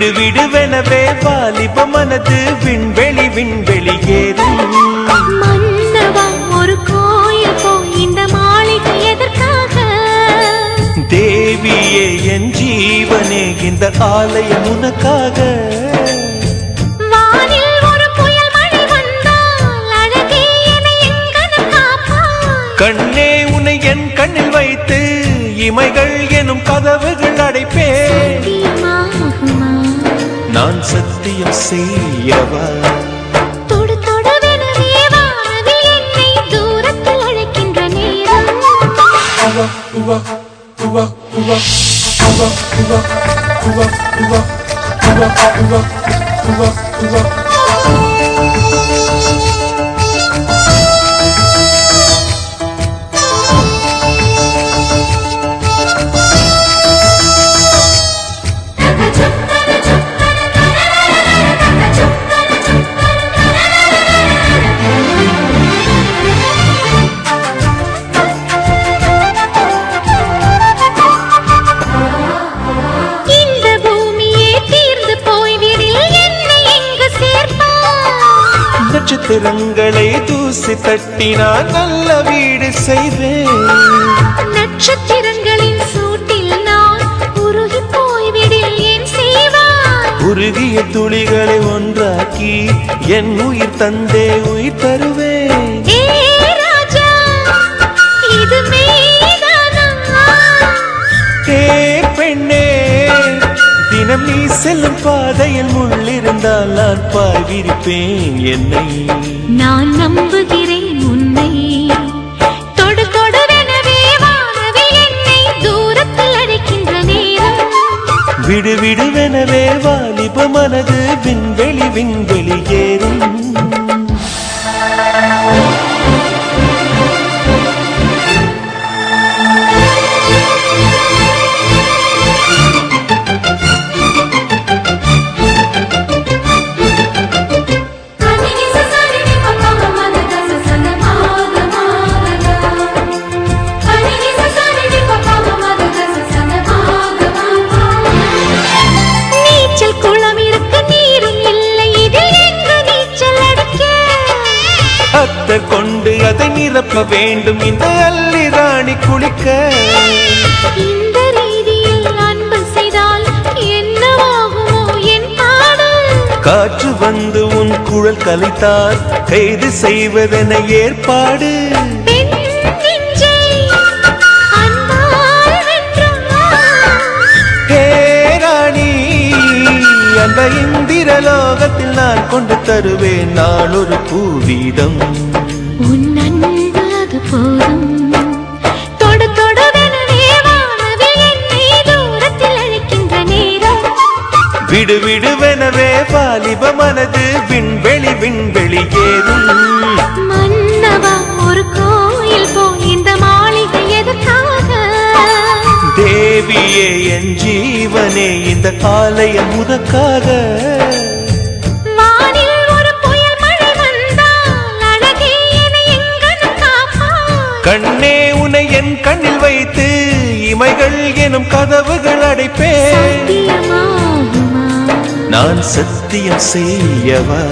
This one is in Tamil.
விடு விடுவெனவே வாலிப மனது விண்வெளி விண்வெளி ஏறும். மன்னவா ஒரு கோயில் போய் இந்த மாளிகை எதற்காக? தேவியே என் ஜீவனே இந்த ஆலயம் உனக்காக. வானில் ஒரு புயல் மழை வந்தால் அழகே என்னை எங்கனம் காப்பாய். கண்ணே உன்னை என் கண்ணில் வைத்து இமைகள் எனும் கதவுகள் அடைப்பேன். சத்தியமாகுமா? நான் சத்தியம் செய்யவா? தொடு தொடுவெனவே வானவில் என்னை தூரத்தில் அழைக்கின்ற நேரம். நட்சத்திரங்களை தூசி தட்டினால் நல்ல வீடு செய்வேன். நட்சத்திரங்களின் சூட்டில் நான் உருகி போய்விடில் என் செய்வாய். உருகிய துளிகளை ஒன்றாக்கி என் உயிர் தந்தே உயிர் தருவேன். ஏ ராஜா, இது மெய்தானா? ஏ பெண்ணே, தினம் நீ செல்லும் பாதையில் முள்ளிருந்தால் நான் பாய் விரிப்பேன் என்னை. நான் நம்புகிறேன் உன்னை. தொடு தொடுவெனவே வானவில் என்னை தூரத்தில் அழைக்கின்ற நேரம். விடு விடுவெனவே வாலிப மனது விண்வெளி விண்வெளி ஏறும். கொண்டு அதை நிரப்ப வேண்டும் இந்த அள்ளி ராணி குளிக்க. இந்த ரீதியில் அன்பு செய்தால் என்னவாகுமோ என் பாடல்? காற்று வந்து உன் குழல் கலைத்தால் கைது செய்வதென ஏற்பாடு. அந்த இந்திரலோகத்தில் நான் கொண்டு தருவேன் நான் ஒரு பூவீதம். உன் அன்பு அது போதும். தொடு தொடுவெனவே வானவில் என்னை தூரத்தில் அழைக்கின்ற நேரம். விடு விடுவெனவே வாலிப மனது விண்வெளி விண்வெளி ஏறும். மன்னவா ஒரு கோயில் போய் இந்த மாளிகை எதற்காக? தேவியே என் ஜீவனே இந்த ஆலயம் உனக்காக. வானில் ஒரு புயல் மழை வந்தால் அழகே என்னை எங்கனம் காப்பாய். கண்ணே உன்னை என் கண்ணில் வைத்து இமைகள் எனும் கதவுகள் அடைப்பேன். சத்தியமாகுமா? நான் சத்தியம் செய்யவா?